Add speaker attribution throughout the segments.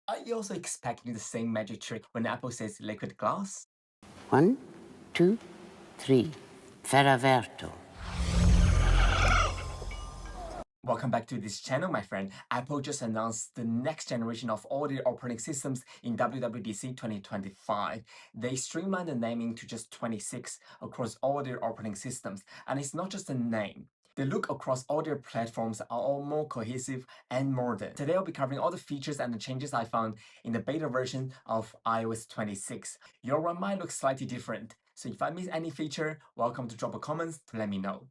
Speaker 1: Are you also expecting the same magic trick when Apple says liquid glass?
Speaker 2: 1, 2, 3. Ferraverto.
Speaker 1: Welcome back to this channel, my friend. Apple just announced the next generation of all their operating systems in WWDC 2025. They streamlined the naming to just 26 across all their operating systems. And it's not just a name. The look across all their platforms are all more cohesive and modern. Today I'll be covering all the features and the changes I found in the beta version of iOS 26. Your one might look slightly different, so if I miss any feature, welcome to drop a comment to let me know.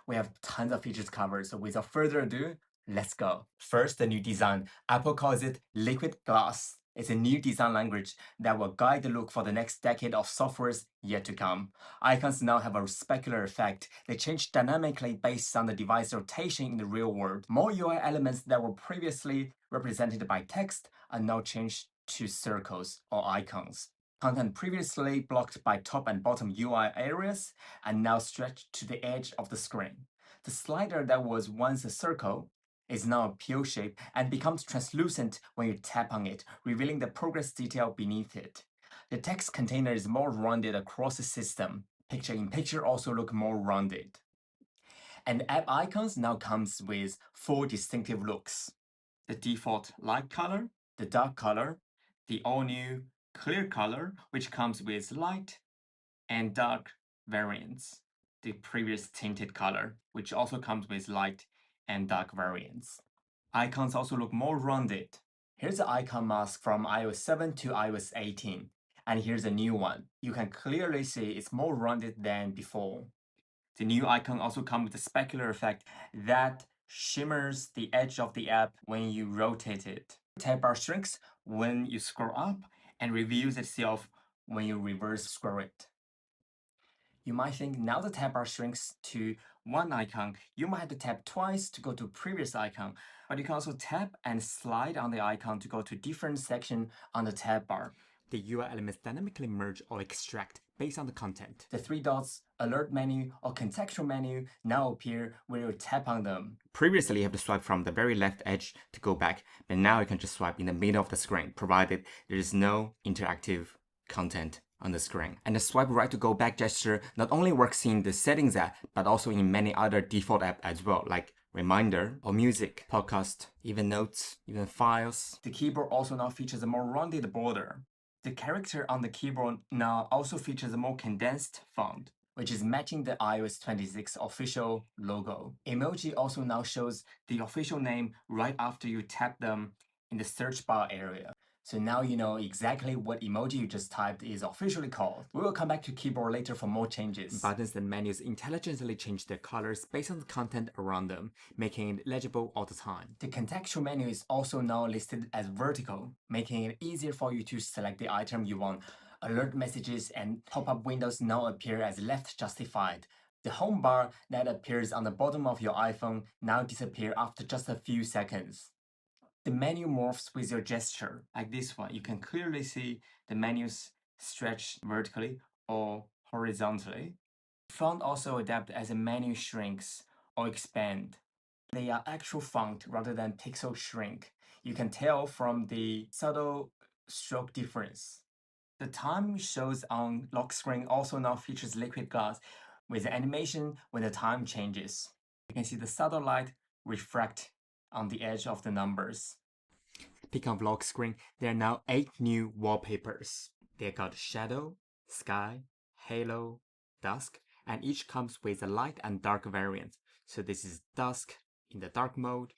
Speaker 1: We have tons of features covered, so without further ado, let's go. First, the new design. Apple calls it liquid glass. It's a new design language that will guide the look for the next decade of softwares yet to come. Icons now have a specular effect. They change dynamically based on the device rotation in the real world. More UI elements that were previously represented by text are now changed to circles or icons. Content previously blocked by top and bottom UI areas and now stretched to the edge of the screen. The slider that was once a circle is now a pill shape and becomes translucent when you tap on it, revealing the progress detail beneath it. The text container is more rounded across the system. Picture-in-picture also look more rounded. And app icons now comes with 4 distinctive looks. The default light color, the dark color, the all-new clear color, which comes with light and dark variants, the previous tinted color, which also comes with light and dark variants. Icons also look more rounded. Here's the icon mask from iOS 7 to iOS 18, and here's a new one. You can clearly see it's more rounded than before. The new icon also comes with a specular effect that shimmers the edge of the app when you rotate it. The tab bar shrinks when you scroll up and reveals itself when you reverse scroll it. You might think now the tab bar shrinks to one icon, you might have to tap twice to go to previous icon, but you can also tap and slide on the icon to go to different section on the tab bar. The UI elements dynamically merge or extract based on the content. The 3 dots, alert menu, or contextual menu now appear when you tap on them. Previously, you have to swipe from the very left edge to go back, but now you can just swipe in the middle of the screen, provided there is no interactive content on the screen. And the swipe right to go back gesture not only works in the settings app, but also in many other default apps as well, like Reminder or Music, Podcast, even Notes, even Files. The keyboard also now features a more rounded border. The character on the keyboard now also features a more condensed font, which is matching the iOS 26 official logo. Emoji also now shows the official name right after you tap them in the search bar area. So now you know exactly what emoji you just typed is officially called. We will come back to keyboard later for more changes. Buttons and menus intelligently change their colors based on the content around them, making it legible all the time. The contextual menu is also now listed as vertical, making it easier for you to select the item you want. Alert messages and pop-up windows now appear as left justified. The home bar that appears on the bottom of your iPhone now disappears after just a few seconds. The menu morphs with your gesture, like this one. You can clearly see the menus stretch vertically or horizontally. Font also adapt as the menu shrinks or expand. They are actual font rather than pixel shrink. You can tell from the subtle stroke difference. The time shows on lock screen also now features liquid glass with animation when the time changes. You can see the subtle light refract on the edge of the numbers. Speaking of lock screen, there are now 8 new wallpapers. They're called Shadow, Sky, Halo, Dusk, and each comes with a light and dark variant. So this is Dusk in the dark mode,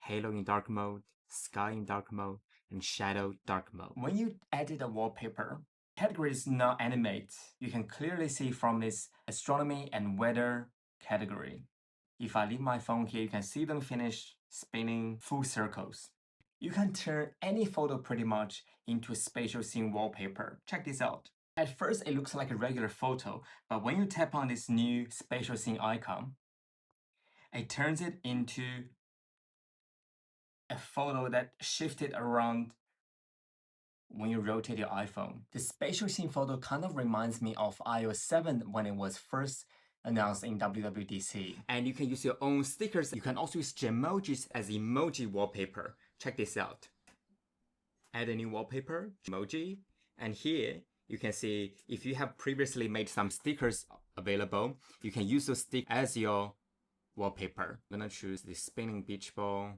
Speaker 1: Halo in dark mode, Sky in dark mode, and Shadow dark mode. When you edit a wallpaper, categories now animate. You can clearly see from this astronomy and weather category. If I leave my phone here, you can see them finish spinning full circles. You can turn any photo pretty much into a spatial scene wallpaper. Check this out. At first, it looks like a regular photo, but when you tap on this new spatial scene icon, it turns it into a photo that shifted around when you rotate your iPhone. The spatial scene photo kind of reminds me of iOS 7 when it was first announced in WWDC. And you can use your own stickers. You can also use Gemojis as emoji wallpaper. Check this out. add a new wallpaper, emoji, and here you can see if you have previously made some stickers available, you can use those stickers as your wallpaper. I'm gonna choose the spinning beach ball,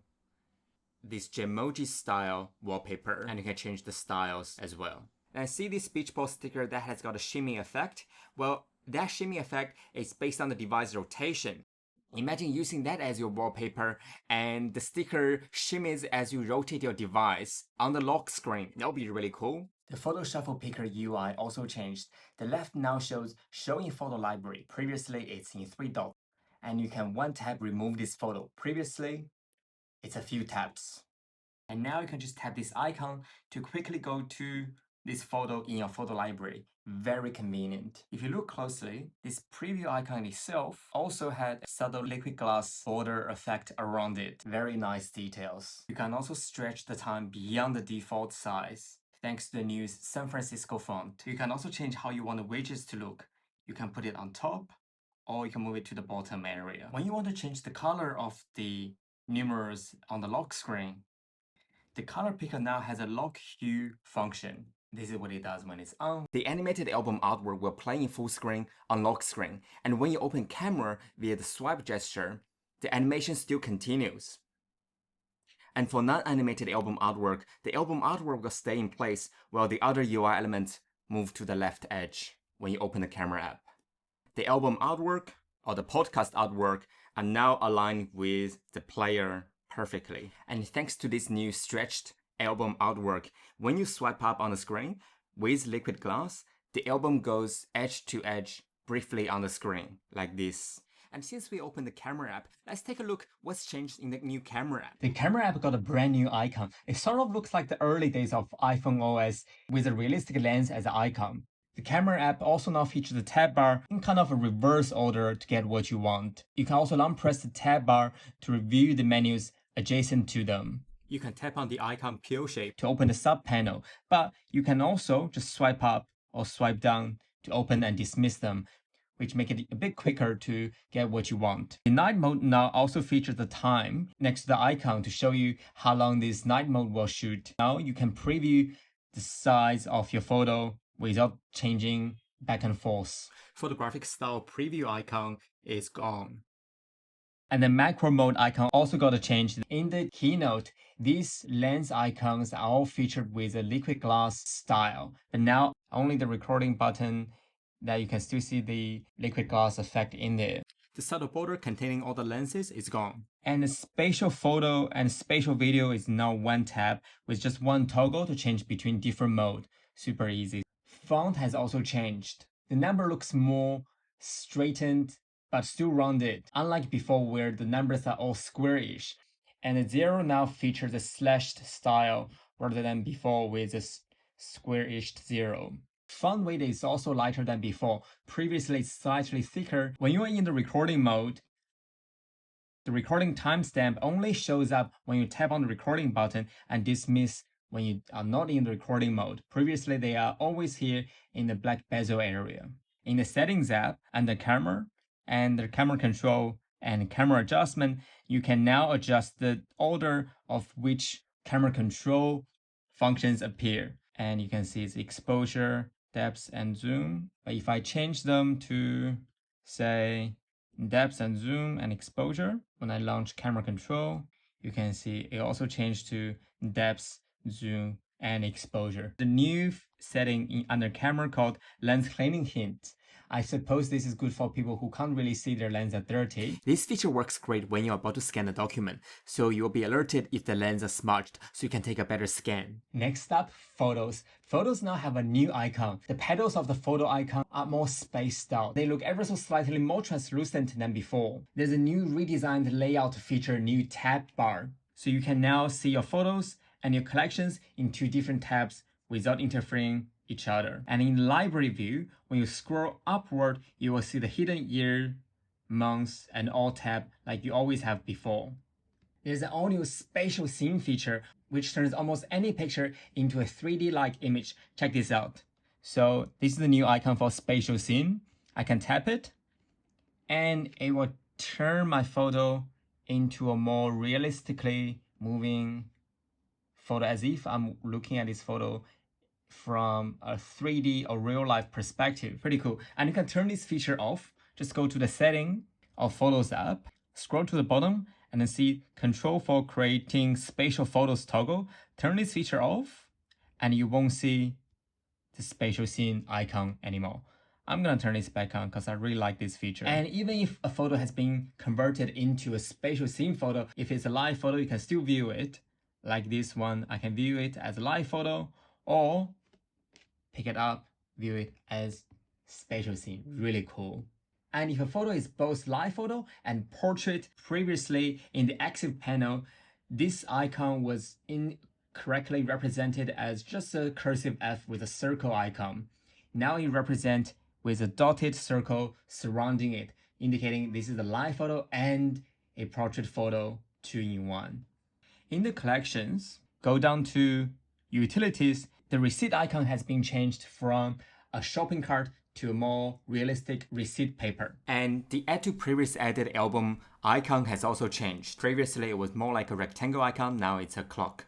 Speaker 1: this Gemoji style wallpaper, and you can change the styles as well. And I see this beach ball sticker that has got a shimmy effect. Well, that shimmy effect is based on the device rotation. Imagine using that as your wallpaper and the sticker shimmies as you rotate your device on the lock screen. That would be really cool. The Photo Shuffle Picker UI also changed. The left now shows Show in Photo Library. Previously, it's in 3 dots. And you can one tap remove this photo. Previously, it's a few taps. And now you can just tap this icon to quickly go to this photo in your photo library. Very convenient. If you look closely, this preview icon itself also had a subtle liquid glass border effect around it. Very nice details. You can also stretch the time beyond the default size thanks to the new San Francisco font. You can also change how you want the widgets to look. You can put it on top or you can move it to the bottom area. When you want to change the color of the numerals on the lock screen, the color picker now has a lock hue function. This is what it does when it's on. The animated album artwork will play in full screen on lock screen, and when you open camera via the swipe gesture, the animation still continues. And for non-animated album artwork, the album artwork will stay in place while the other UI elements move to the left edge when you open the camera app. The album artwork or the podcast artwork are now aligned with the player perfectly. And thanks to this new stretched album artwork, when you swipe up on the screen with liquid glass, the album goes edge to edge briefly on the screen, like this. And since we opened the camera app, let's take a look what's changed in the new camera app. The camera app got a brand new icon. It sort of looks like the early days of iPhone OS with a realistic lens as an icon. The camera app also now features the tab bar in kind of a reverse order to get what you want. You can also long press the tab bar to review the menus adjacent to them. You can tap on the icon pill shape to open the sub panel, but you can also just swipe up or swipe down to open and dismiss them, which make it a bit quicker to get what you want. The night mode now also features the time next to the icon to show you how long this night mode will shoot. Now you can preview the size of your photo without changing back and forth. Photographic style preview icon is gone. And the macro mode icon also got a change. In the keynote, these lens icons are all featured with a liquid glass style, but now only the recording button that you can still see the liquid glass effect in there. The subtle border containing all the lenses is gone. And the spatial photo and spatial video is now one tab with just one toggle to change between different modes. Super easy. Font has also changed. The number looks more straightened but still rounded, unlike before where the numbers are all squarish. And the 0 now features a slashed style rather than before with a squarish 0. Font weight is also lighter than before. Previously, it's slightly thicker. When you are in the recording mode, the recording timestamp only shows up when you tap on the recording button and dismiss when you are not in the recording mode. Previously, they are always here in the black bezel area. In the settings app, under camera and the camera control and camera adjustment, you can now adjust the order of which camera control functions appear. And you can see it's exposure, depth, and zoom. But if I change them to, say, depth and zoom and exposure, when I launch camera control, you can see it also changed to depth, zoom, and exposure. The new setting under camera called lens cleaning hint. I suppose this is good for people who can't really see their lens are dirty. This feature works great when you're about to scan a document, so you'll be alerted if the lens are smudged, so you can take a better scan. Next up, photos. Photos now have a new icon. The petals of the photo icon are more spaced out. They look ever so slightly more translucent than before. There's a new redesigned layout feature, new tab bar. So you can now see your photos and your collections in 2 different tabs without interfering each other. And in library view, when you scroll upward, you will see the hidden year, months, and all tab like you always have before. There's an all-new spatial scene feature, which turns almost any picture into a 3D-like image. Check this out. So this is the new icon for spatial scene. I can tap it, and it will turn my photo into a more realistically moving photo as if I'm looking at this photo from a 3D or real life perspective. Pretty cool. And you can turn this feature off. Just go to the setting of Photos app, scroll to the bottom, and then see Control for creating spatial photos toggle. Turn this feature off, and you won't see the spatial scene icon anymore. I'm gonna turn this back on because I really like this feature. And even if a photo has been converted into a spatial scene photo, if it's a live photo, you can still view it. Like this one, I can view it as a live photo, or pick it up, view it as spatial scene. Really cool. And if a photo is both live photo and portrait, previously in the active panel, this icon was incorrectly represented as just a cursive F with a circle icon. Now it represents with a dotted circle surrounding it, indicating this is a live photo and a portrait photo 2-in-1. In the collections, go down to utilities. The receipt icon has been changed from a shopping cart to a more realistic receipt paper. And the add to previous added album icon has also changed. Previously it was more like a rectangle icon, now it's a clock.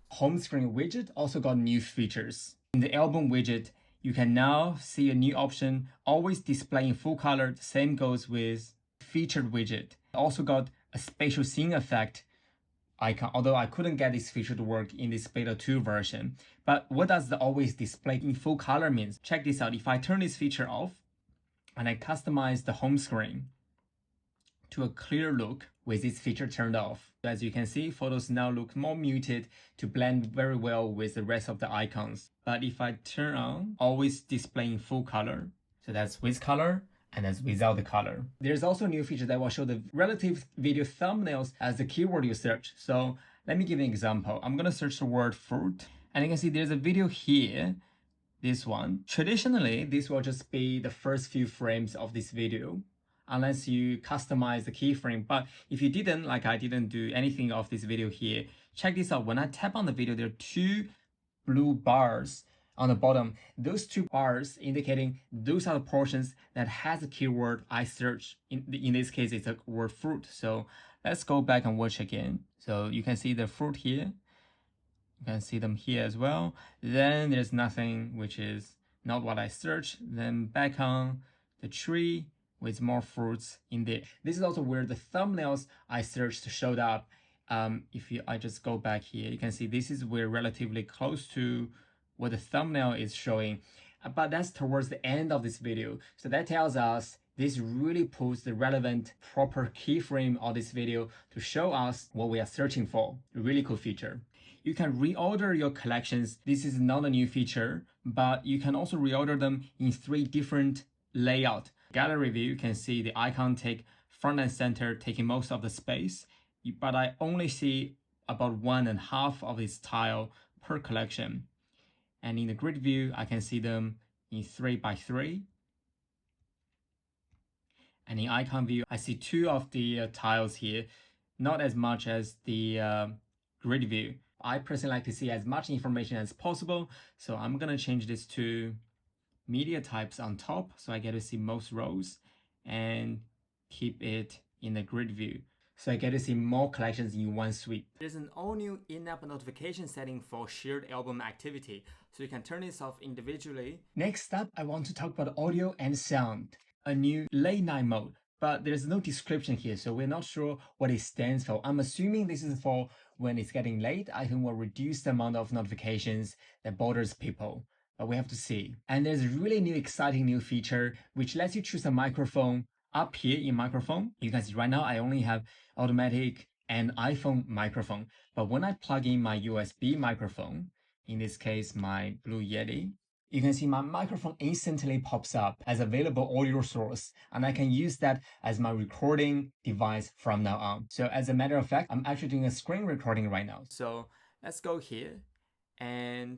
Speaker 1: Home screen widget also got new features. In the album widget, you can now see a new option, always display in full color. The same goes with featured widget. Also got a spatial scene effect icon, although I couldn't get this feature to work in this beta 2 version. But what does the always display in full color means? Check this out. If I turn this feature off and I customize the home screen to a clear look with this feature turned off, as you can see, photos now look more muted to blend very well with the rest of the icons. But if I turn on always display in full color, so that's with color, and that's without the color. There's also a new feature that will show the relative video thumbnails as the keyword you search. So let me give you an example. I'm gonna search the word fruit, and you can see there's a video here, this one. Traditionally, this will just be the first few frames of this video, unless you customize the keyframe. But if you didn't, like I didn't do anything of this video here, check this out. When I tap on the video, there are 2 blue bars on the bottom. Those 2 bars indicating those are the portions that has a keyword I search. In this case, it's a word fruit. So let's go back and watch again. So you can see the fruit here. You can see them here as well. Then there's nothing, which is not what I searched. Then back on the tree with more fruits in there. This is also where the thumbnails I searched showed up. I just go back here, you can see this is where relatively close to what the thumbnail is showing, but that's towards the end of this video. So that tells us this really puts the relevant proper keyframe of this video to show us what we are searching for. A really cool feature. You can reorder your collections. This is not a new feature, but you can also reorder them in 3 different layouts. Gallery view, you can see the icon take front and center, taking most of the space, but I only see about 1.5 of this tile per collection. And in the grid view, I can see them in 3x3. And in icon view, I see 2 of the tiles here, not as much as the grid view. I personally like to see as much information as possible, so I'm gonna change this to media types on top, so I get to see most rows, and keep it in the grid view, so I get to see more collections in one sweep. There's an all-new in-app notification setting for shared album activity, so you can turn this off individually. Next up, I want to talk about audio and sound. A new late night mode, but there's no description here, so we're not sure what it stands for. I'm assuming this is for when it's getting late, iPhone will reduce the amount of notifications that bothers people. But we have to see. And there's a really new exciting new feature which lets you choose a microphone. Up here in microphone, you can see right now I only have automatic and iPhone microphone, but when I plug in my USB microphone, in this case my Blue Yeti, you can see my microphone instantly pops up as available audio source, and I can use that as my recording device from now on. So as a matter of fact, I'm actually doing a screen recording right now. So let's go here, and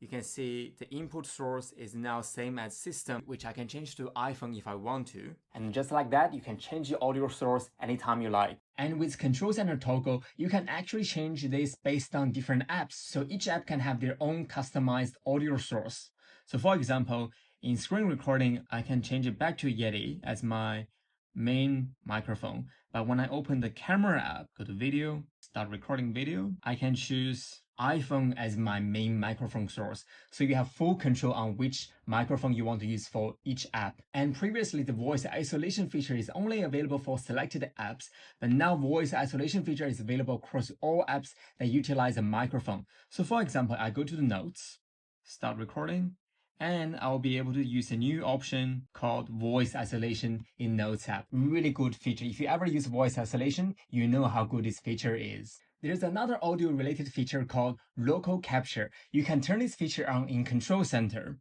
Speaker 1: you can see the input source is now same as system, which I can change to iPhone if I want to. And just like that, you can change the audio source anytime you like. And with Control Center toggle, you can actually change this based on different apps. So each app can have their own customized audio source. So for example, in screen recording, I can change it back to Yeti as my main microphone. But when I open the camera app, go to video, start recording video, I can choose iPhone as my main microphone source, so you have full control on which microphone you want to use for each app. And previously, the voice isolation feature is only available for selected apps, but now voice isolation feature is available across all apps that utilize a microphone. So for example, I go to the notes, start recording, and I'll be able to use a new option called voice isolation in Notes app. Really good feature. If you ever use voice isolation, you know how good this feature is. There's another audio related feature called local capture. You can turn this feature on in Control Center.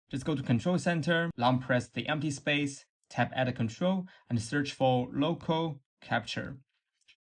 Speaker 1: Just go to Control Center, long press the empty space, tap Add Control, and search for local capture.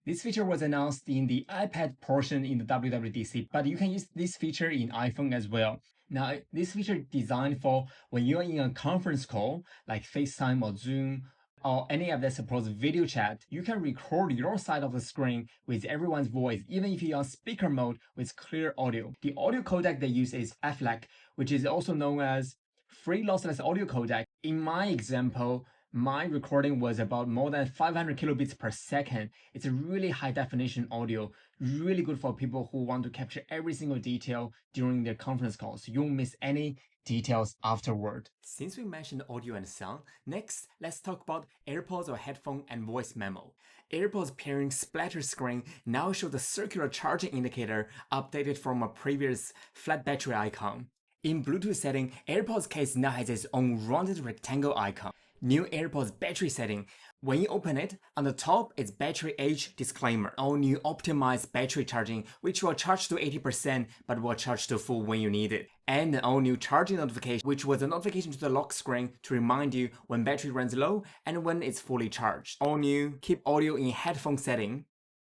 Speaker 1: This feature was announced in the iPad portion in the WWDC, but you can use this feature in iPhone as well. Now, this feature is designed for when you're in a conference call, like FaceTime or Zoom, or any app that supports video chat, you can record your side of the screen with everyone's voice, even if you're on speaker mode with clear audio. The audio codec they use is FLAC, which is also known as free lossless audio codec. In my example, my recording was about more than 500 kilobits per second. It's a really high definition audio, really good for people who want to capture every single detail during their conference calls. You won't miss any details afterward. Since we mentioned audio and sound, next let's talk about AirPods or headphone and voice memo. AirPods pairing splatter screen now show the circular charging indicator updated from a previous flat battery icon. In Bluetooth setting, AirPods case now has its own rounded rectangle icon. New AirPods battery setting. When you open it, on the top it's battery age disclaimer. All new optimized battery charging, which will charge to 80% but will charge to full when you need it. And an all new charging notification, which was a notification to the lock screen to remind you when battery runs low and when it's fully charged. All new keep audio in headphone setting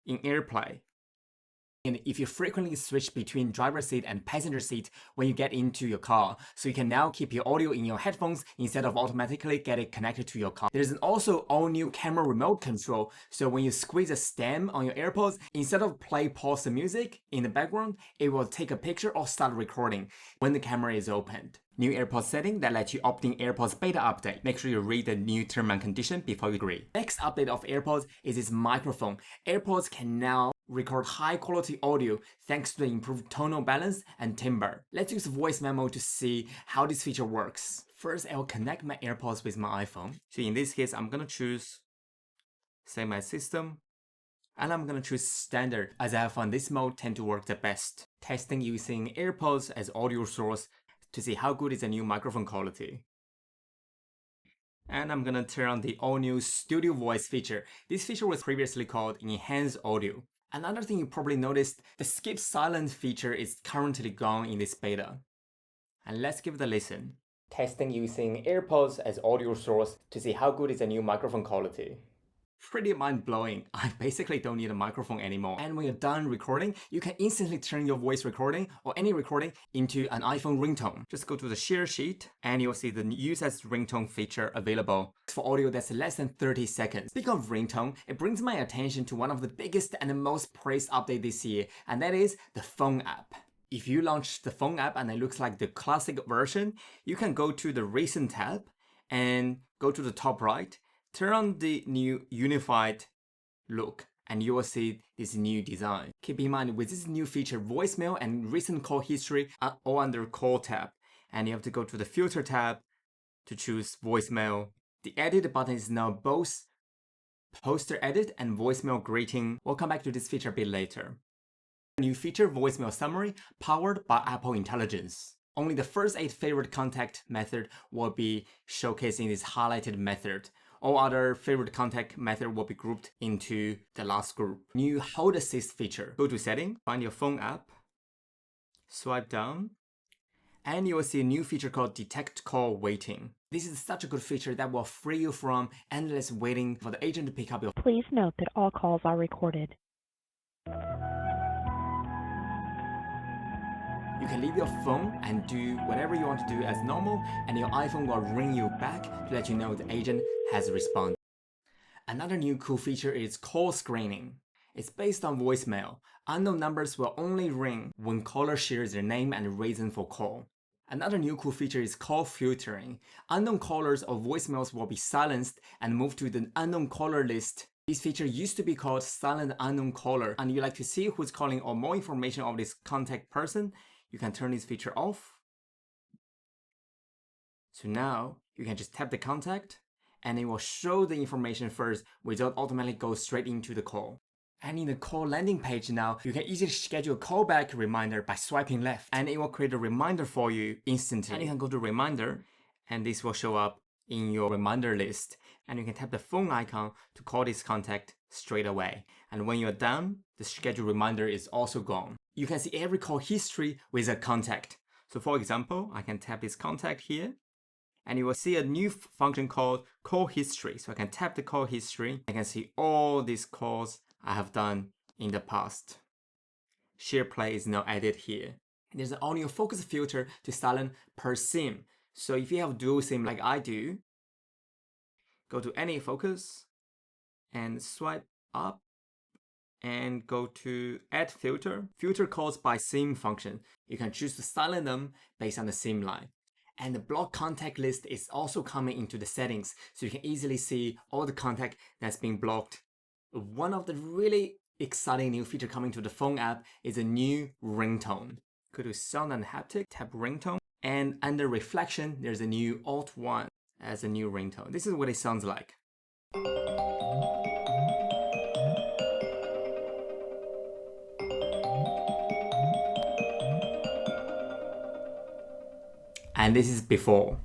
Speaker 1: in AirPlay. And if you frequently switch between driver's seat and passenger seat when you get into your car, so you can now keep your audio in your headphones instead of automatically get it connected to your car. There's an also all-new camera remote control, so when you squeeze a stem on your AirPods, instead of pause the music in the background, it will take a picture or start recording when the camera is opened. New AirPods setting that lets you opt in AirPods beta update. Make sure you read the new term and condition before you agree. Next update of AirPods is its microphone. AirPods can now record high quality audio thanks to the improved tonal balance and timbre. Let's use voice memo to see how this feature works. First, I'll connect my AirPods with my iPhone. So in this case, I'm gonna choose, say, my system, and I'm gonna choose standard as I found this mode tend to work the best. Testing using AirPods as audio source to see how good is the new microphone quality. And I'm gonna turn on the all-new Studio Voice feature. This feature was previously called Enhanced Audio. Another thing you probably noticed, the skip silence feature is currently gone in this beta. And let's give it a listen. Testing using AirPods as audio source to see how good is the new microphone quality. Pretty mind-blowing. I basically don't need a microphone anymore. And when you're done recording, you can instantly turn your voice recording or any recording into an iPhone ringtone. Just go to the share sheet and you'll see the use as ringtone feature available for audio that's less than 30 seconds. Speaking of ringtone, it brings my attention to one of the biggest and the most praised update this year, and that is the phone app. If you launch the phone app and it looks like the classic version, you can go to the recent tab and go to the top right. Turn on the new unified look and you will see this new design. Keep in mind, with this new feature, voicemail and recent call history are all under call tab. And you have to go to the filter tab to choose voicemail. The edit button is now both poster edit and voicemail greeting. We'll come back to this feature a bit later. New feature, voicemail summary, powered by Apple Intelligence. Only the first 8 favorite contact method will be showcased in this highlighted method. All other favorite contact method will be grouped into the last group. New Hold Assist feature. Go to Setting, find your phone app, swipe down, and you will see a new feature called Detect Call Waiting. This is such a good feature that will free you from endless waiting for the agent to pick up your phone.
Speaker 3: Please note that all calls are recorded.
Speaker 1: You can leave your phone and do whatever you want to do as normal, and your iPhone will ring you back to let you know the agent has responded. Another new cool feature is call screening. It's based on voicemail. Unknown numbers will only ring when caller shares their name and reason for call. Another new cool feature is call filtering. Unknown callers or voicemails will be silenced and moved to the unknown caller list This feature used to be called silent unknown caller, and you like to see who's calling or more information of this contact person, you can turn this feature off. So now you can just tap the contact and it will show the information first without automatically go straight into the call. And in the call landing page now, you can easily schedule a callback reminder by swiping left, and it will create a reminder for you instantly. And you can go to reminder and this will show up in your reminder list, and you can tap the phone icon to call this contact straight away. And when you're done, the schedule reminder is also gone. You can see every call history with a contact. So for example, I can tap this contact here and you will see a new function called call history. So I can tap the call history. I can see all these calls I have done in the past. Share play is now added here. And there's an audio focus filter to silent per SIM. So if you have dual SIM like I do, go to any focus and swipe up and go to add filter. Filter calls by SIM function. You can choose to silent them based on the SIM line. And the block contact list is also coming into the settings, so you can easily see all the contact that's being blocked. One of the really exciting new feature coming to the phone app is a new ringtone. Go to sound and haptic, tap ringtone, and under reflection, there's a new Alt 1 as a new ringtone. This is what it sounds like. And this is before.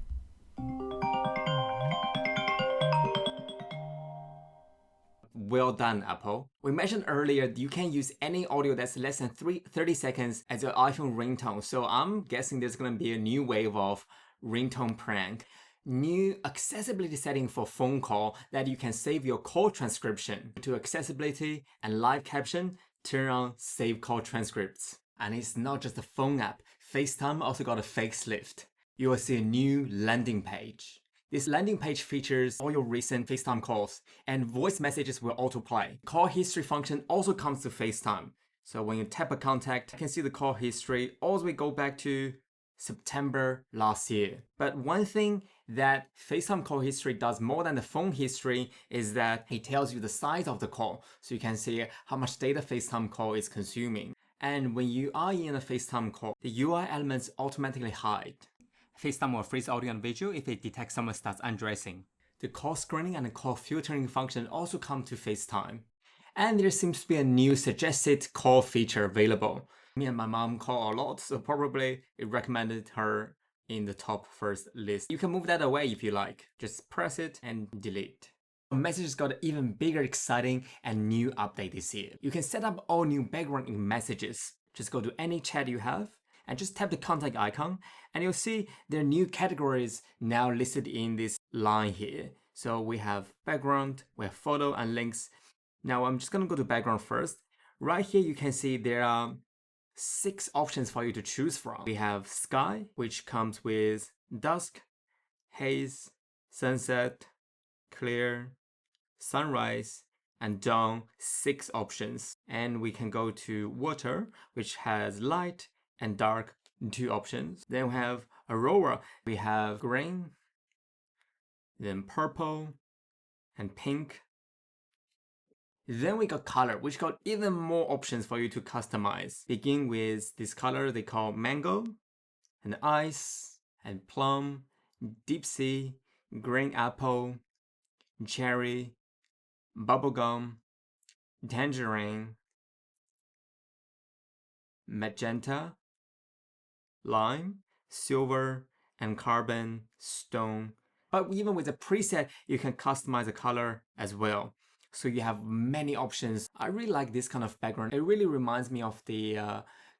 Speaker 1: Well done, Apple. We mentioned earlier you can use any audio that's less than 30 seconds as your iPhone ringtone, so I'm guessing there's gonna be a new wave of ringtone prank. New accessibility setting for phone call that you can save your call transcription. To accessibility and live caption, turn on save call transcripts. And it's not just a phone app, FaceTime also got a facelift. You will see a new landing page. This landing page features all your recent FaceTime calls, and voice messages will autoplay. Call history function also comes to FaceTime. So when you tap a contact, you can see the call history all the way go back to September last year. But one thing that FaceTime call history does more than the phone history is that it tells you the size of the call, so you can see how much data FaceTime call is consuming. And when you are in a FaceTime call, the UI elements automatically hide. FaceTime will freeze audio and video if it detects someone starts undressing. The call screening and the call filtering function also come to FaceTime. And there seems to be a new suggested call feature available. Me and my mom call a lot, so probably it recommended her in the top first list. You can move that away if you like. Just press it and delete. Messages got an even bigger, exciting, and new update this year. You can set up all new background in Messages. Just go to any chat you have and just tap the contact icon, and you'll see there are new categories now listed in this line here. So we have background, we have photo and links. Now I'm just gonna go to background first. Right here you can see there are 6 options for you to choose from. We have sky, which comes with dusk, haze, sunset, clear, sunrise, and dawn, 6 options. And we can go to water, which has light and dark, 2 options. Then we have aurora, we have green, then purple, and pink. Then we got color, which got even more options for you to customize. Begin with this color they call mango, and ice, and plum, deep sea, green apple, cherry, bubblegum, tangerine, magenta, lime, silver, and carbon, stone. But even with a preset, you can customize the color as well. So you have many options. I really like this kind of background. It really reminds me of the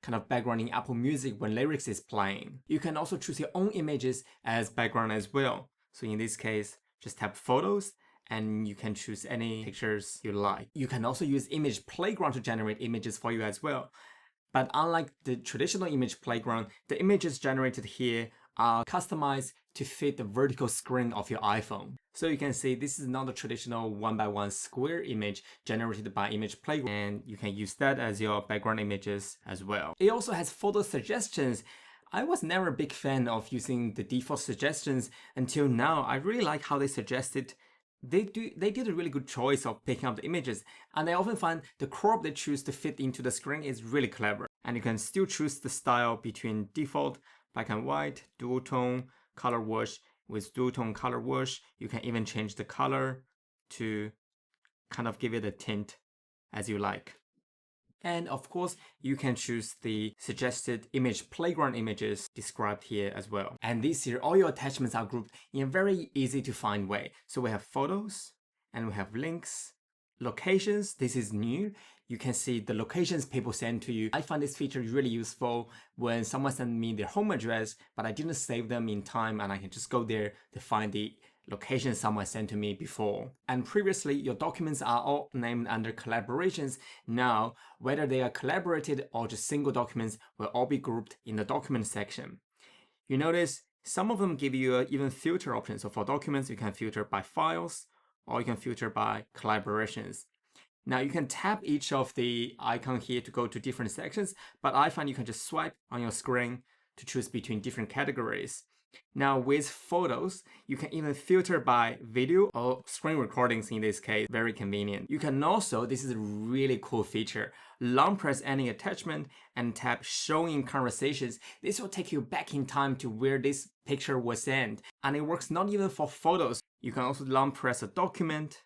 Speaker 1: kind of background in Apple Music when lyrics is playing. You can also choose your own images as background as well. So in this case, just tap photos and you can choose any pictures you like. You can also use Image Playground to generate images for you as well. But unlike the traditional image playground, the images generated here are customized to fit the vertical screen of your iPhone. So you can see this is not a traditional 1x1 square image generated by Image Playground, and you can use that as your background images as well. It also has photo suggestions. I was never a big fan of using the default suggestions until now. I really like how they suggested they did a really good choice of picking up the images, and I often find the crop they choose to fit into the screen is really clever. And you can still choose the style between default, black and white, dual tone, color wash. With dual tone color wash, you can even change the color to kind of give it a tint as you like. And of course, you can choose the suggested image playground images described here as well. And this here, all your attachments are grouped in a very easy to find way. So we have photos and we have links, locations. This is new. You can see the locations people send to you. I find this feature really useful when someone sends me their home address, but I didn't save them in time and I can just go there to find the location someone sent to me before. And previously, your documents are all named under collaborations. Now, whether they are collaborated or just single documents will all be grouped in the document section. You notice some of them give you even filter options. So for documents, you can filter by files or you can filter by collaborations. Now you can tap each of the icon here to go to different sections, but I find you can just swipe on your screen to choose between different categories. Now with photos, you can even filter by video or screen recordings in this case, very convenient. You can also, this is a really cool feature, long press any attachment and tap show in conversations. This will take you back in time to where this picture was sent. And it works not even for photos. You can also long press a document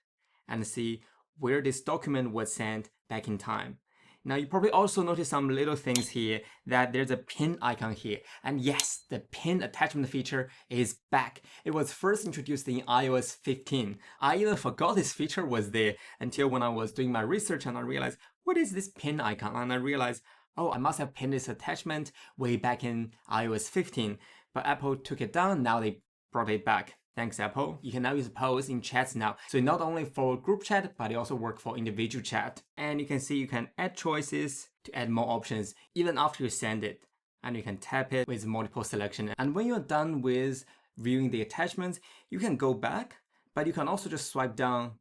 Speaker 1: and see where this document was sent back in time. Now you probably also notice some little things here, that there's a pin icon here. And yes, the pin attachment feature is back. It was first introduced in iOS 15. I even forgot this feature was there until when I was doing my research and I realized, what is this pin icon? And I realized, oh, I must have pinned this attachment way back in iOS 15. But Apple took it down, now they brought it back. Thanks, Apple. You can now use polls in chats now. So not only for group chat, but it also works for individual chat. And you can see you can add choices to add more options even after you send it. And you can tap it with multiple selection. And when you're done with viewing the attachments, you can go back, but you can also just swipe down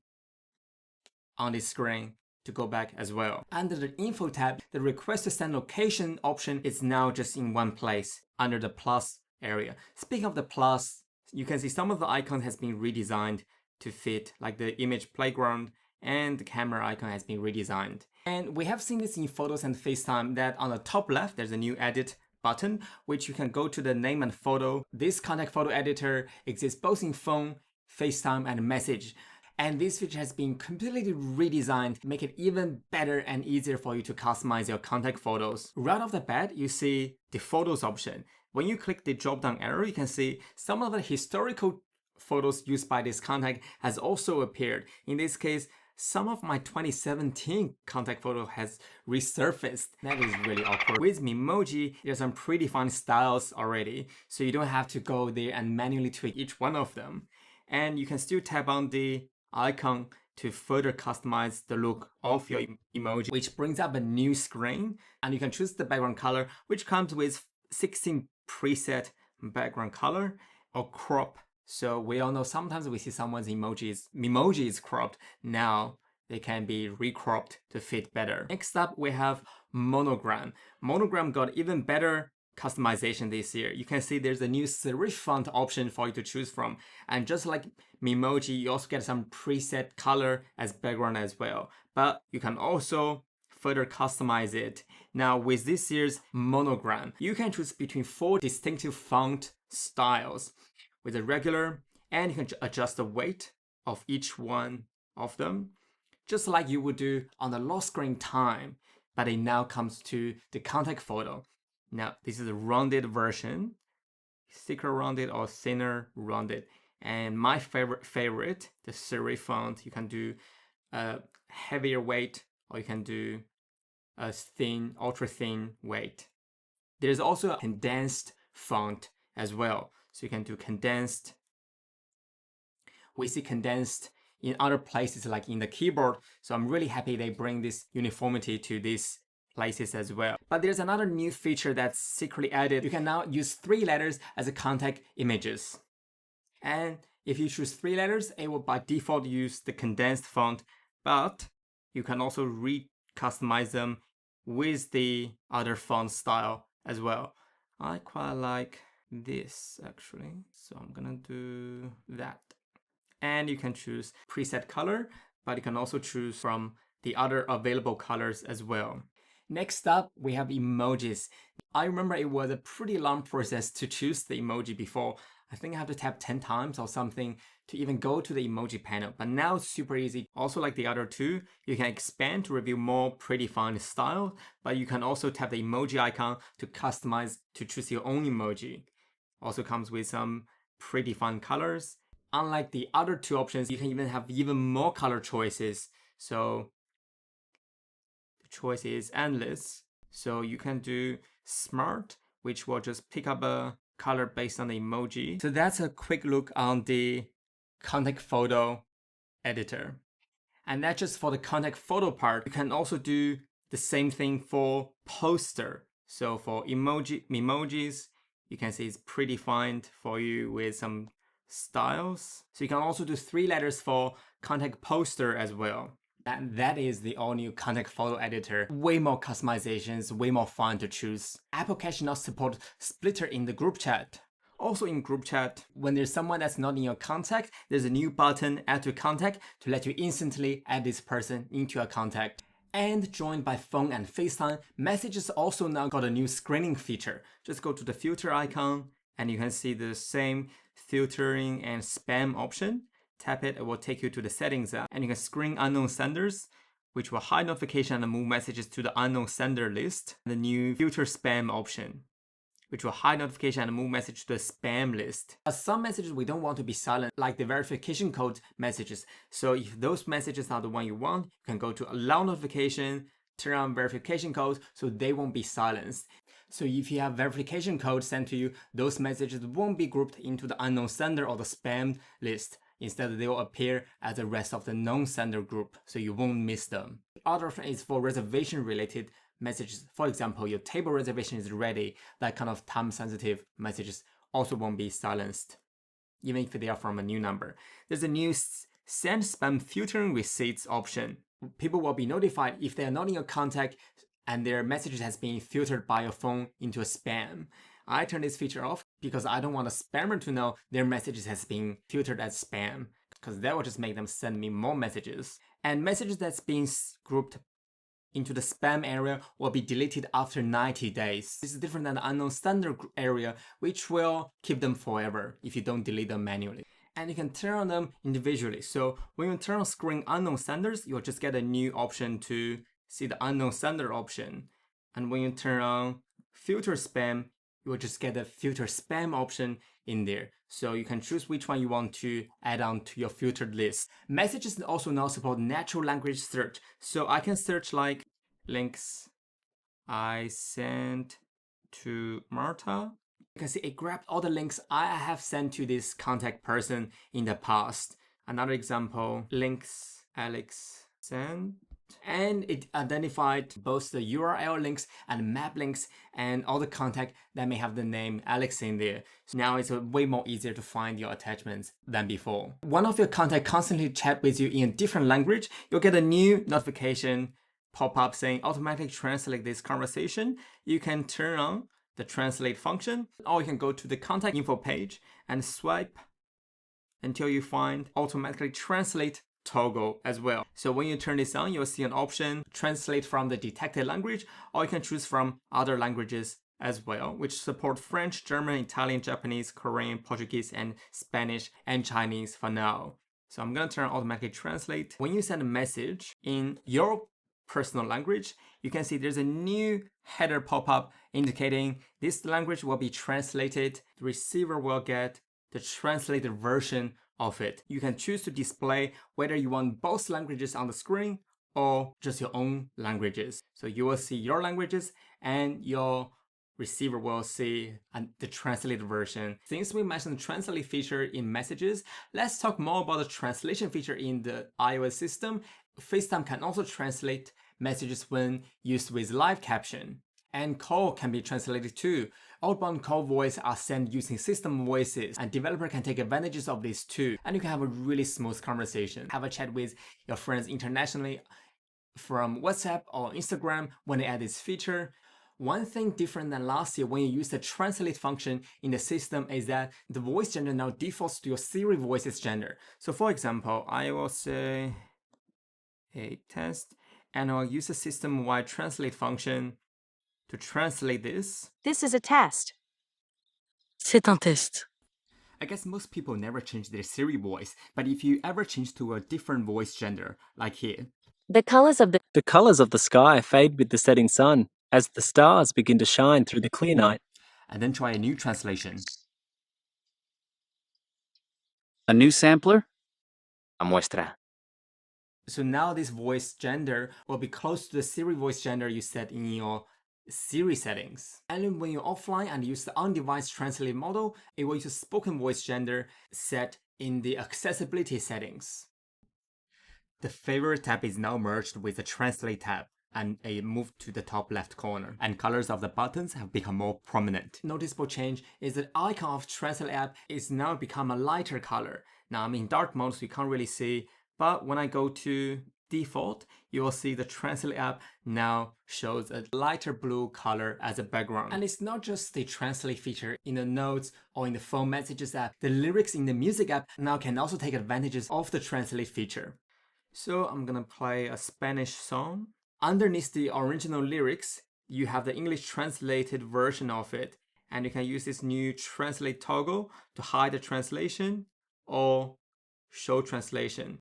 Speaker 1: on the screen to go back as well. Under the info tab, the request to send location option is now just in one place under the plus area. Speaking of the plus, you can see some of the icons has been redesigned to fit, like the image playground and the camera icon has been redesigned. And we have seen this in Photos and FaceTime, that on the top left, there's a new edit button, which you can go to the name and photo. This contact photo editor exists both in phone, FaceTime, and message. And this feature has been completely redesigned to make it even better and easier for you to customize your contact photos. Right off the bat, you see the photos option. When you click the drop down arrow, you can see some of the historical photos used by this contact has also appeared. In this case, some of my 2017 contact photo has resurfaced. That is really awkward. With Memoji, there's some pretty fun styles already, so you don't have to go there and manually tweak each one of them. And you can still tap on the icon to further customize the look of your emoji, which brings up a new screen. And you can choose the background color, which comes with 16 preset background color or crop. So we all know sometimes we see someone's emoji is cropped. Now they can be recropped to fit better. Next up, we have monogram. Monogram got even better customization this year. You can see there's a new serif font option for you to choose from. And just like Memoji, you also get some preset color as background as well. But you can also further customize it. Now with this year's monogram, you can choose between 4 distinctive font styles with a regular, and you can adjust the weight of each one of them, just like you would do on the lock screen time, but it now comes to the contact photo. Now this is a rounded version, thicker rounded or thinner rounded. And my favorite, the serif font, you can do a heavier weight or you can do a thin, ultra thin weight. There's also a condensed font as well. So you can do condensed. We see condensed in other places like in the keyboard. So I'm really happy they bring this uniformity to these places as well. But there's another new feature that's secretly added. You can now use 3 letters as a contact images. And if you choose 3 letters, it will by default use the condensed font, but you can also customize them with the other font style as well. I quite like this actually, so I'm gonna do that. and you can choose preset color, but you can also choose from the other available colors as well. Next up, we have emojis. I remember it was a pretty long process to choose the emoji before. I think I have to tap 10 times or something to even go to the emoji panel, but now it's super easy. Also, like the other two, you can expand to reveal more predefined style, but you can also tap the emoji icon to customize to choose your own emoji. Also comes with some predefined colors. Unlike the other two options, you can even have even more color choices. So the choice is endless. So you can do smart, which will just pick up a color based on the emoji. So that's a quick look on the contact photo editor. And that's just for the contact photo part. You can also do the same thing for poster. So for emojis, you can see it's predefined for you with some styles. So you can also do 3 letters for contact poster as well. And that is the all-new contact photo editor. Way more customizations, way more fun to choose. Apple Cash now support splitter in the group chat. Also in group chat, when there's someone that's not in your contact, there's a new button, add to contact, to let you instantly add this person into your contact. And joined by phone and FaceTime, Messages also now got a new screening feature. Just go to the filter icon and you can see the same filtering and spam option. Tap it, it will take you to the settings app and you can screen unknown senders, which will hide notification and move messages to the unknown sender list. The new filter spam option, which will hide notification and move message to the spam list. Some messages we don't want to be silent, like the verification code messages. So if those messages are the one you want, you can go to allow notification, turn on verification codes so they won't be silenced. So if you have verification code sent to you, those messages won't be grouped into the unknown sender or the spam list. Instead, they will appear as the rest of the known sender group, so you won't miss them. The other option is for reservation related messages. For example, your table reservation is ready. That kind of time sensitive messages also won't be silenced, even if they are from a new number. There's a new send spam filtering receipts option. People will be notified if they are not in your contact and their messages has been filtered by your phone into a spam. I turn this feature off because I don't want a spammer to know their messages has been filtered as spam, because that will just make them send me more messages. And messages that's been grouped into the spam area will be deleted after 90 days. This is different than the unknown sender area, which will keep them forever if you don't delete them manually. And you can turn on them individually. So when you turn on screen unknown senders, you'll just get a new option to see the unknown sender option. And when you turn on filter spam, you will just get a filter spam option in there. So you can choose which one you want to add on to your filtered list. Messages also now support natural language search. So I can search like links I sent to Marta. You can see it grabbed all the links I have sent to this contact person in the past. Another example, links Alex sent. And it identified both the URL links and map links and all the contact that may have the name Alex in there. So now it's way more easier to find your attachments than before. One of your contact constantly chat with you in a different language, you'll get a new notification pop up saying automatically translate this conversation. You can turn on the translate function, or you can go to the contact info page and swipe until you find automatically translate toggle as well. So when you turn this on, you'll see an option translate from the detected language, or you can choose from other languages as well, which support French, German, Italian, Japanese, Korean, Portuguese, and Spanish and Chinese for now. So I'm gonna turn on automatically translate. When you send a message in your personal language, you can see there's a new header pop-up indicating this language will be translated. The receiver will get the translated version of it. You can choose to display whether you want both languages on the screen or just your own languages. So you will see your languages and your receiver will see the translated version. Since we mentioned the translate feature in messages, let's talk more about the translation feature in the iOS system. FaceTime can also translate messages when used with live caption. And call can be translated too. Outbound call voice are sent using system voices, and developer can take advantages of this too. And you can have a really smooth conversation. Have a chat with your friends internationally from WhatsApp or Instagram when they add this feature. One thing different than last year when you use the translate function in the system is that the voice gender now defaults to your Siri voice's gender. So for example, I will say a test, and I'll use the system-wide translate function to translate this.
Speaker 4: This is a test.
Speaker 5: C'est un test.
Speaker 1: I guess most people never change their Siri voice, but if you ever change to a different voice gender, like here,
Speaker 4: The colors of
Speaker 6: the sky fade with the setting sun as the stars begin to shine through the clear night.
Speaker 1: and then try a new translation.
Speaker 7: A new sampler? A muestra.
Speaker 1: So now this voice gender will be close to the Siri voice gender you set in your Siri settings. And when you're offline and use the on-device translate model, it will use a spoken voice gender set in the accessibility settings. The favorite tab is now merged with the translate tab and a move to the top left corner, and colors of the buttons have become more prominent. Noticeable change is that the icon of translate app is now become a lighter color. Now I'm in dark mode so you can't really see, but when I go to default, you will see the translate app now shows a lighter blue color as a background. And it's not just the translate feature in the notes or in the phone messages app. The lyrics in the music app now can also take advantages of the translate feature. So I'm gonna play a Spanish song. Underneath the original lyrics, you have the English translated version of it, and you can use this new translate toggle to hide the translation or show translation.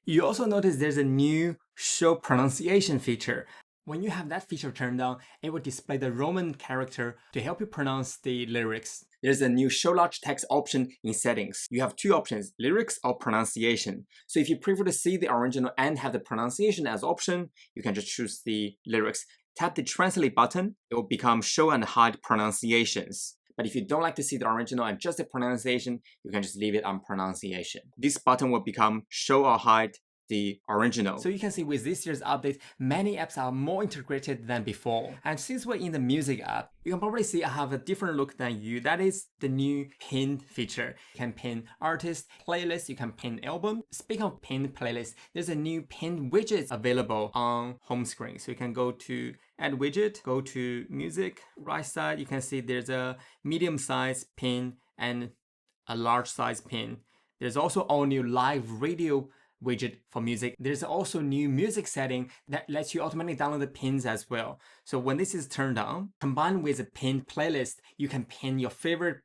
Speaker 1: You also notice there's a new show pronunciation feature. When you have that feature turned on, it will display the Roman character to help you pronounce the lyrics. There's a new show large text option in settings. You have two options, lyrics or pronunciation. So if you prefer to see the original and have the pronunciation as option, you can just choose the lyrics. Tap the translate button, it will become show and hide pronunciations. But if you don't like to see the original and just the pronunciation, you can just leave it on pronunciation. This button will become show or hide the original. So you can see with this year's update, many apps are more integrated than before. And since we're in the music app, you can probably see I have a different look than you. That is the new pin feature. You can pin artist, playlist, you can pin album. Speaking of pinned playlist, there's a new pinned widget available on home screen. So you can go to add widget, go to music, right side, you can see there's a medium size pin and a large size pin. There's also all new live radio widget for music. There's also new music setting that lets you automatically download the pins as well. So when this is turned on, combined with a pinned playlist, you can pin your favorite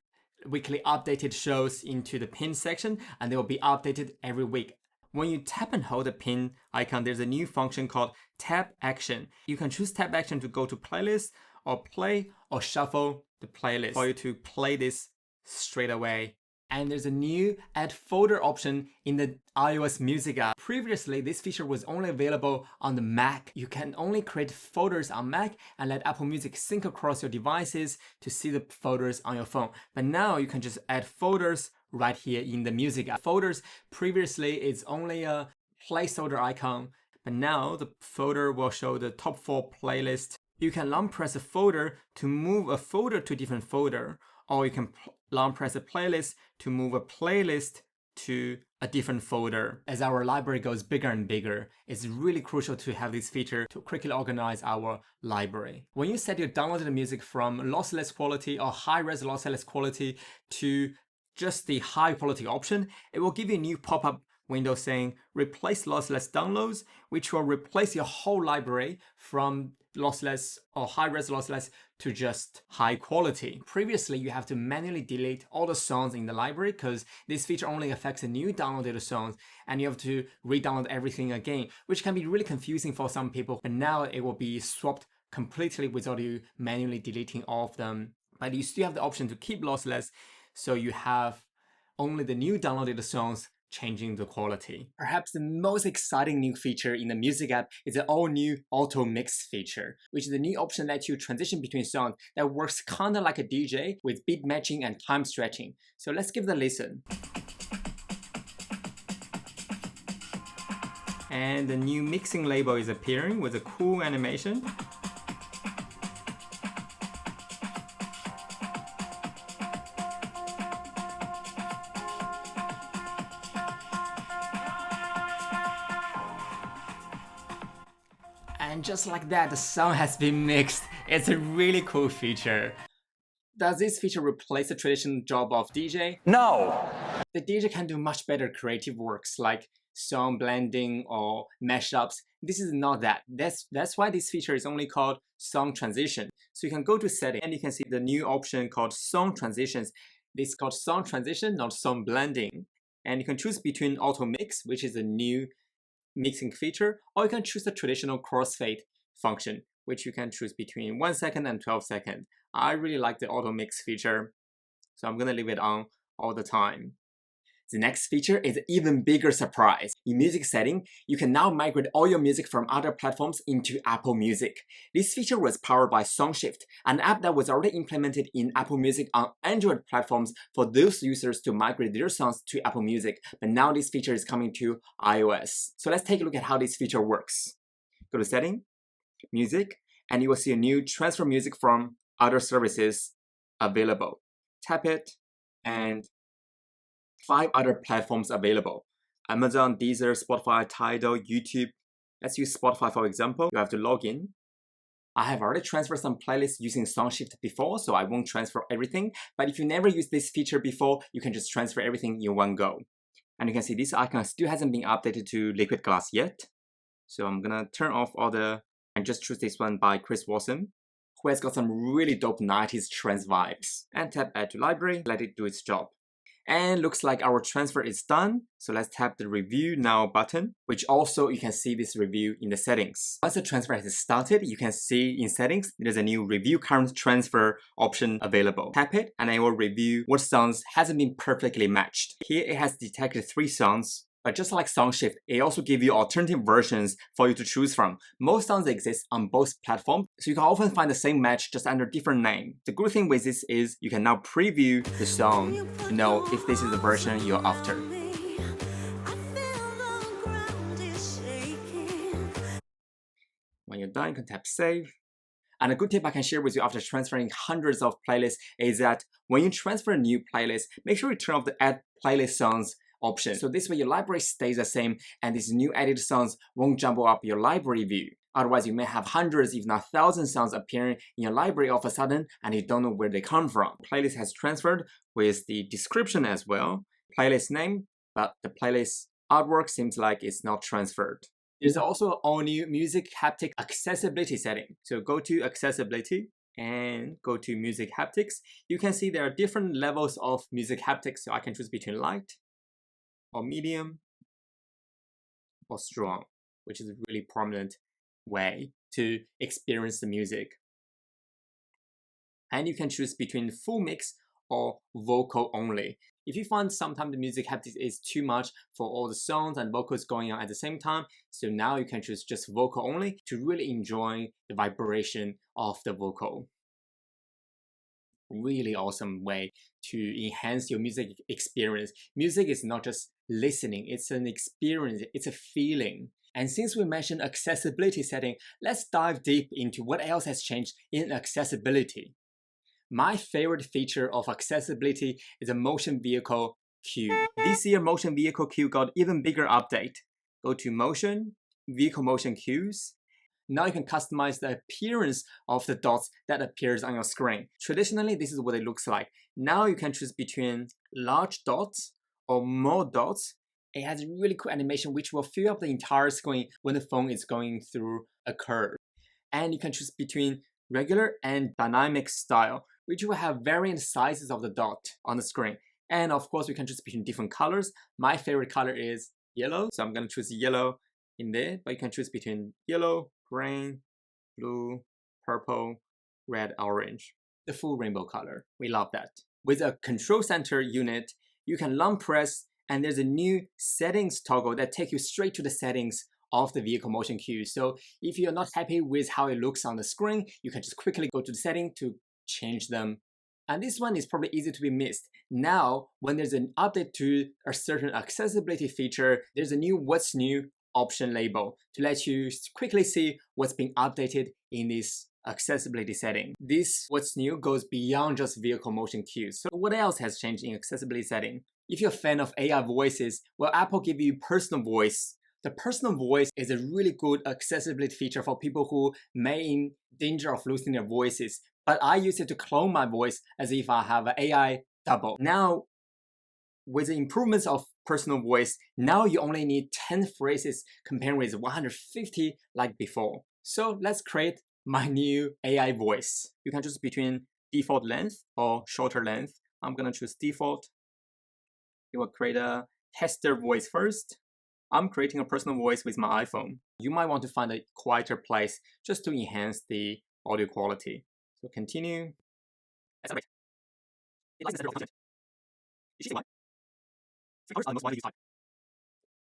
Speaker 1: weekly updated shows into the pin section and they will be updated every week. When you tap and hold the pin icon, there's a new function called tap action. You can choose tap action to go to playlist or play or shuffle the playlist for you to play this straight away. And there's a new add folder option in the iOS music app. Previously, this feature was only available on the Mac. You can only create folders on Mac and let Apple Music sync across your devices to see the folders on your phone. But now you can just add folders right here in the music app. Folders, previously it's only a placeholder icon, but now the folder will show the top 4 playlists. You can long press a folder to move a folder to a different folder, or you can long press a playlist to move a playlist to a different folder. As our library goes bigger and bigger, it's really crucial to have this feature to quickly organize our library. When you set your downloaded music from lossless quality or high-res lossless quality to just the high quality option, it will give you a new pop-up window saying replace lossless downloads, which will replace your whole library from lossless or high-res lossless to just high quality. Previously, you have to manually delete all the songs in the library because this feature only affects the new downloaded songs and you have to re-download everything again, which can be really confusing for some people. But now it will be swapped completely without you manually deleting all of them. But you still have the option to keep lossless, so you have only the new downloaded songs changing the quality. Perhaps the most exciting new feature in the music app is the all-new AutoMix feature, which is the new option that lets you transition between songs that works kinda like a DJ with beat matching and time stretching. So let's give it a listen. And the new mixing label is appearing with a cool animation. And just like that, the song has been mixed. It's a really cool feature. Does this feature replace the traditional job of DJ?
Speaker 8: No!
Speaker 1: The DJ can do much better creative works like song blending or mashups. This is not that. That's why this feature is only called song transition. So you can go to setting and you can see the new option called song transitions. This is called song transition, not song blending. And you can choose between AutoMix, which is a new mixing feature, or you can choose the traditional crossfade function, which you can choose between 1 second and 12 seconds. I really like the AutoMix feature, so I'm gonna leave it on all the time. The next feature is an even bigger surprise. In music setting, you can now migrate all your music from other platforms into Apple Music. This feature was powered by SongShift, an app that was already implemented in Apple Music on Android platforms for those users to migrate their songs to Apple Music. But now this feature is coming to iOS. So let's take a look at how this feature works. Go to Setting, Music, and you will see a new Transfer Music from other services available. Tap it, and 5 other platforms available: Amazon, Deezer, Spotify, Tidal, YouTube. Let's use Spotify for example. You have to log in. I have already transferred some playlists using SongShift before, so I won't transfer everything. But if you never used this feature before, you can just transfer everything in one go. And you can see this icon still hasn't been updated to Liquid Glass yet. So I'm gonna turn off all and just choose this one by Chris Watson, who has got some really dope 90s trance vibes. And tap Add to Library, let it do its job. And looks like our transfer is done. So let's tap the Review Now button, which also you can see this review in the settings. Once the transfer has started, you can see in settings, there's a new Review Current Transfer option available. Tap it and it will review what songs hasn't been perfectly matched. Here it has detected 3 songs. But just like SongShift, it also gives you alternative versions for you to choose from. Most songs exist on both platforms, so you can often find the same match just under different name. The good thing with this is you can now preview the song to know if this is the version you're after. When you're done, you can tap Save. And a good tip I can share with you after transferring hundreds of playlists is that when you transfer a new playlist, make sure you turn off the Add Playlist Songs option. So this way your library stays the same and these new added songs won't jumble up your library view. Otherwise, you may have hundreds, if not thousands songs appearing in your library all of a sudden and you don't know where they come from. Playlist has transferred with the description as well. Playlist name, but the playlist artwork seems like it's not transferred. There's also an all-new music haptic accessibility setting. So go to accessibility and go to music haptics. You can see there are different levels of music haptics. So I can choose between light, or medium, or strong, which is a really prominent way to experience the music. And you can choose between full mix or vocal only. If you find sometimes the music haptics is too much for all the songs and vocals going on at the same time, so now you can choose just vocal only to really enjoy the vibration of the vocal. Really awesome way to enhance your music experience. Music is not just listening, it's an experience, it's a feeling. And since we mentioned accessibility setting, let's dive deep into what else has changed in accessibility. My favorite feature of accessibility is a motion vehicle queue. This year, motion vehicle queue got even bigger update. Go to Motion, Vehicle Motion Queues. Now you can customize the appearance of the dots that appears on your screen. Traditionally, this is what it looks like. Now you can choose between large dots or more dots. It has a really cool animation which will fill up the entire screen when the phone is going through a curve. And you can choose between regular and dynamic style, which will have varying sizes of the dot on the screen. And of course, we can choose between different colors. My favorite color is yellow, so I'm going to choose yellow in there, but you can choose between yellow, green, blue, purple, red, orange. The full rainbow color. We love that. With a control center unit, you can long press and there's a new settings toggle that takes you straight to the settings of the vehicle motion queue. So if you're not happy with how it looks on the screen, you can just quickly go to the setting to change them. And this one is probably easy to be missed. Now, when there's an update to a certain accessibility feature, there's a new What's New option label to let you quickly see what's been updated in this accessibility setting. This What's New goes beyond just vehicle motion cues. So what else has changed in accessibility setting? If you're a fan of AI voices, well, Apple give you personal voice The personal voice is a really good accessibility feature for people who may in danger of losing their voices. But I use it to clone my voice as if I have an AI double. Now, with the improvements of personal voice, now you only need 10 phrases compared with 150 like before. So let's create my new AI voice. You can choose between default length or shorter length. I'm gonna choose default. It will create a tester voice first. I'm creating a personal voice with my iPhone. You might want to find a quieter place just to enhance the audio quality. So continue. Accelerate. It likes the content. Did you see why? 3 hours are the most widely used type.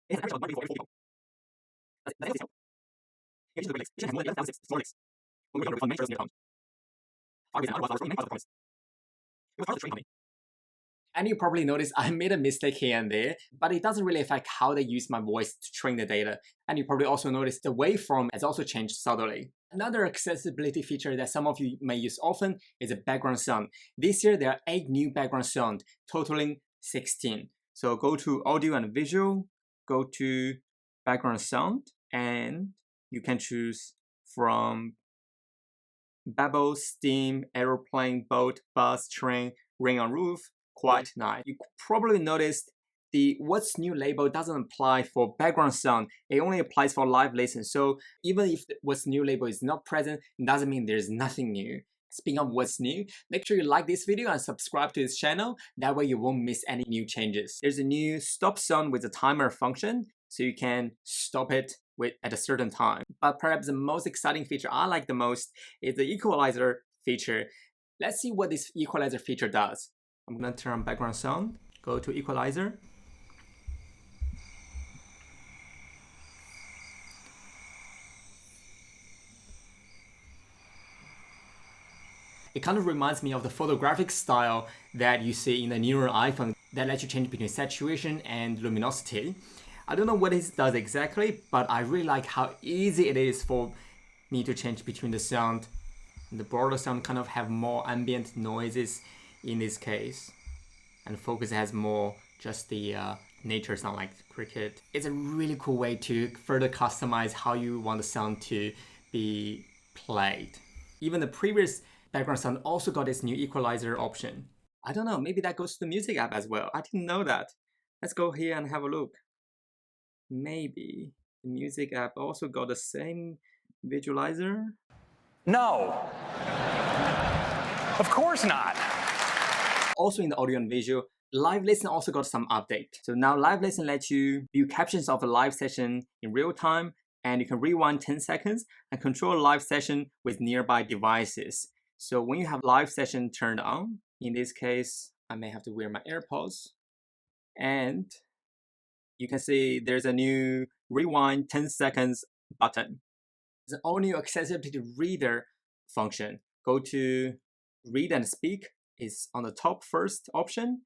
Speaker 1: It has an average of 1 for every 4 people. That's the detail. Here is the links. It has more than 11,006 store links. When we on main first near account. Far with an otherwise main part of the promise. It was part of the train company. And you probably noticed I made a mistake here and there, but it doesn't really affect how they use my voice to train the data. And you probably also noticed the waveform has also changed subtly. Another accessibility feature that some of you may use often is a background sound. This year there are 8 new background sounds, totaling 16. So go to audio and visual, go to background sound, and you can choose from babble, steam, aeroplane, boat, bus, train, rain on roof, quiet night. You probably noticed the what's new label doesn't apply for background sound. It only applies for live listen. So even if the what's new label is not present, it doesn't mean there's nothing new. Speaking of what's new, make sure you like this video and subscribe to this channel. That way you won't miss any new changes. There's a new stop sound with a timer function, so you can stop it at a certain time. But perhaps the most exciting feature I like the most is the equalizer feature. Let's see what this equalizer feature does. I'm gonna turn on background sound, go to equalizer. It kind of reminds me of the photographic style that you see in the newer iPhone that lets you change between saturation and luminosity. I don't know what it does exactly, but I really like how easy it is for me to change between the sound. The broader sound kind of have more ambient noises in this case, and focus has more just the nature sound like cricket. It's a really cool way to further customize how you want the sound to be played. Even the previous background sound also got this new equalizer option. I don't know, maybe that goes to the music app as well. I didn't know that. Let's go here and have a look. Maybe the music app also got the same visualizer?
Speaker 8: No. Of course not.
Speaker 1: Also in the audio and visual, Live Listen also got some update. So now Live Listen lets you view captions of a live session in real time, and you can rewind 10 seconds and control a live session with nearby devices. So when you have live session turned on, in this case, I may have to wear my AirPods, and you can see there's a new rewind 10 seconds button. There's an all new accessibility reader function. Go to read and speak is on the top first option.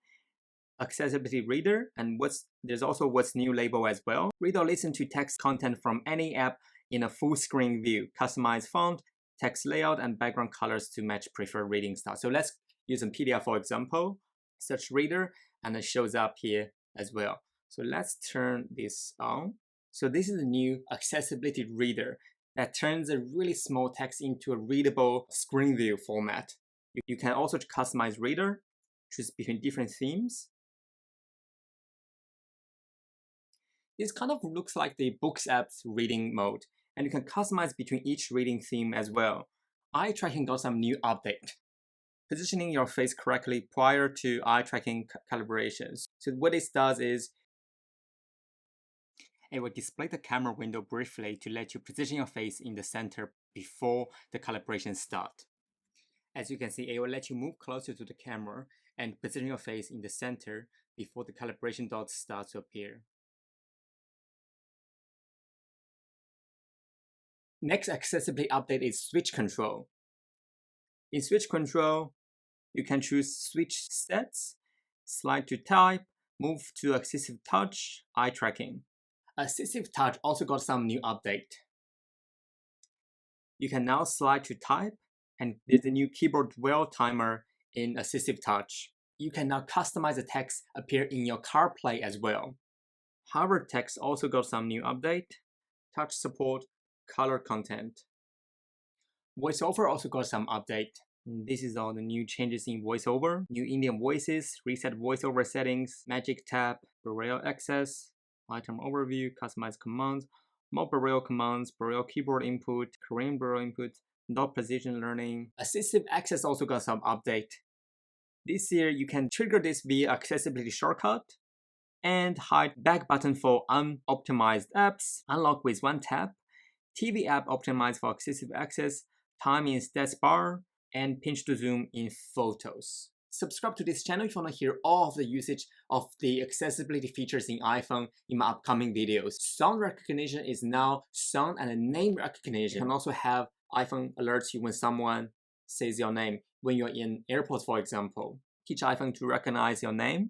Speaker 1: Accessibility reader, and there's also what's new label as well. Read or listen to text content from any app in a full screen view. Customize font, text layout, and background colors to match preferred reading style. So let's use a PDF for example. Search reader, and it shows up here as well. So let's turn this on. So this is a new accessibility reader that turns a really small text into a readable screen view format. You can also customize reader, choose between different themes. This kind of looks like the Books app's reading mode, and you can customize between each reading theme as well. Eye tracking got some new update. Positioning your face correctly prior to eye tracking calibrations. So what this does is it will display the camera window briefly to let you position your face in the center before the calibration start. As you can see, it will let you move closer to the camera and position your face in the center before the calibration dots start to appear. Next accessibility update is switch control. In switch control, you can choose switch sets, slide to type, move to assistive touch, eye tracking. Assistive touch also got some new update. You can now slide to type, and there's a new keyboard dwell timer in assistive touch. You can now customize the text appear in your CarPlay as well. However, text also got some new update, touch support, color content. VoiceOver also got some update. This is all the new changes in VoiceOver. New Indian voices, reset VoiceOver settings, magic tab, Braille access, item overview, customized commands, more Braille commands, Braille keyboard input, Korean Braille input, dot precision learning. Assistive access also got some update. This year, you can trigger this via accessibility shortcut and hide back button for unoptimized apps, unlock with one tap, TV app optimized for accessible access, time in stats bar, and pinch to zoom in photos. Subscribe to this channel if you want to hear all of the usage of the accessibility features in iPhone in my upcoming videos. Sound recognition is now sound and name recognition. You can also have iPhone alerts you when someone says your name. When you're in AirPods, for example, teach iPhone to recognize your name.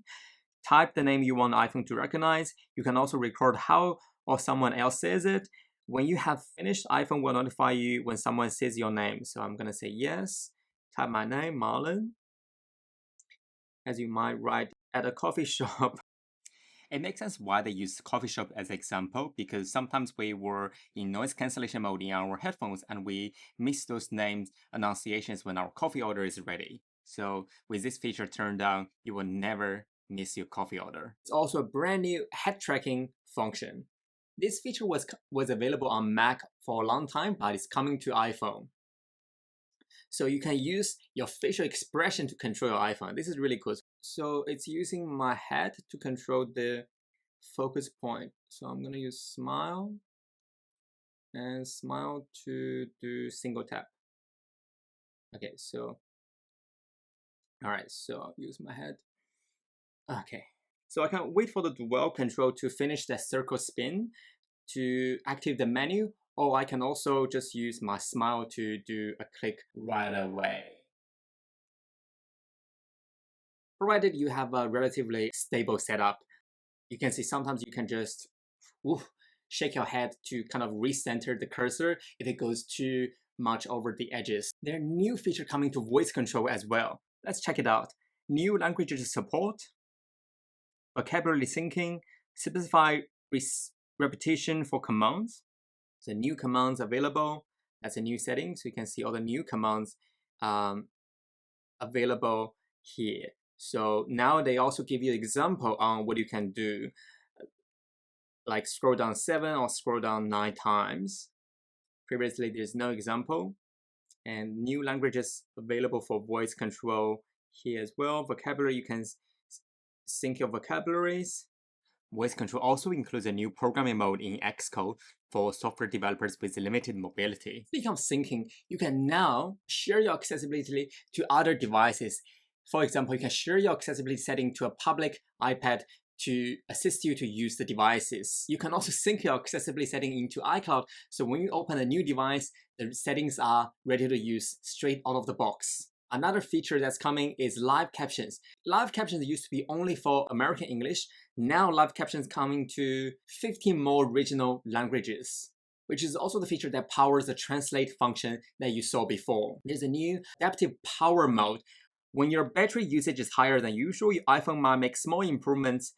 Speaker 1: Type the name you want iPhone to recognize. You can also record how or someone else says it. When you have finished, iPhone will notify you when someone says your name. So I'm going to say yes, type my name, Marlon, as you might write at a coffee shop. It makes sense why they use coffee shop as an example, because sometimes we were in noise cancellation mode in our headphones and we miss those names annunciations when our coffee order is ready. So with this feature turned on, you will never miss your coffee order. It's also a brand new head tracking function. This feature was available on Mac for a long time, but it's coming to iPhone. So you can use your facial expression to control your iPhone. This is really cool. So it's using my head to control the focus point. So I'm gonna use smile and smile to do single tap. Okay, so, all right, so I'll use my head. Okay, so I can wait for the dwell control to finish the circle spin to activate the menu, or I can also just use my smile to do a click right away. Provided you have a relatively stable setup, you can see sometimes you can just shake your head to kind of recenter the cursor if it goes too much over the edges. There are new features coming to voice control as well. Let's check it out. New languages support, vocabulary syncing, specify repetition for commands. The new commands available. That's a new setting, so you can see all the new commands available here. So now they also give you an example on what you can do, like scroll down 7 or scroll down 9 times. Previously, there's no example. And new languages available for voice control here as well. Vocabulary, you can sync your vocabularies. Voice control also includes a new programming mode in Xcode for software developers with limited mobility. Speaking of syncing, you can now share your accessibility to other devices. For example, you can share your accessibility setting to a public iPad to assist you to use the devices. You can also sync your accessibility setting into iCloud, so when you open a new device, the settings are ready to use straight out of the box. Another feature that's coming is live captions. Live captions used to be only for American English. Now live captions coming to 15 more regional languages, which is also the feature that powers the translate function that you saw before. There's a new adaptive power mode. When your battery usage is higher than usual, your iPhone might make small improvements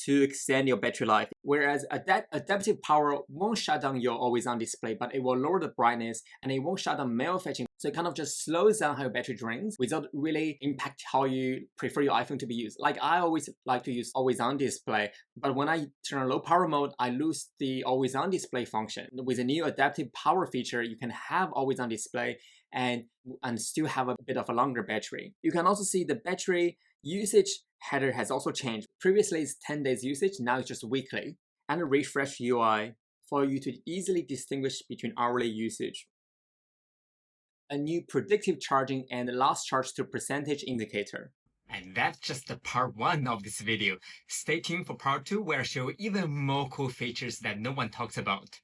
Speaker 1: to extend your battery life. Whereas adaptive power won't shut down your always-on display, but it will lower the brightness and it won't shut down mail fetching. So it kind of just slows down how your battery drains without really impact how you prefer your iPhone to be used. Like I always like to use always-on display, but when I turn on low power mode, I lose the always-on display function. With a new adaptive power feature, you can have always-on display and still have a bit of a longer battery. You can also see the battery usage header has also changed. Previously it's 10 days usage, now it's just weekly. And a refresh UI for you to easily distinguish between hourly usage. A new predictive charging and last charge to percentage indicator. And that's just the part 1 of this video. Stay tuned for part 2 where I show even more cool features that no one talks about.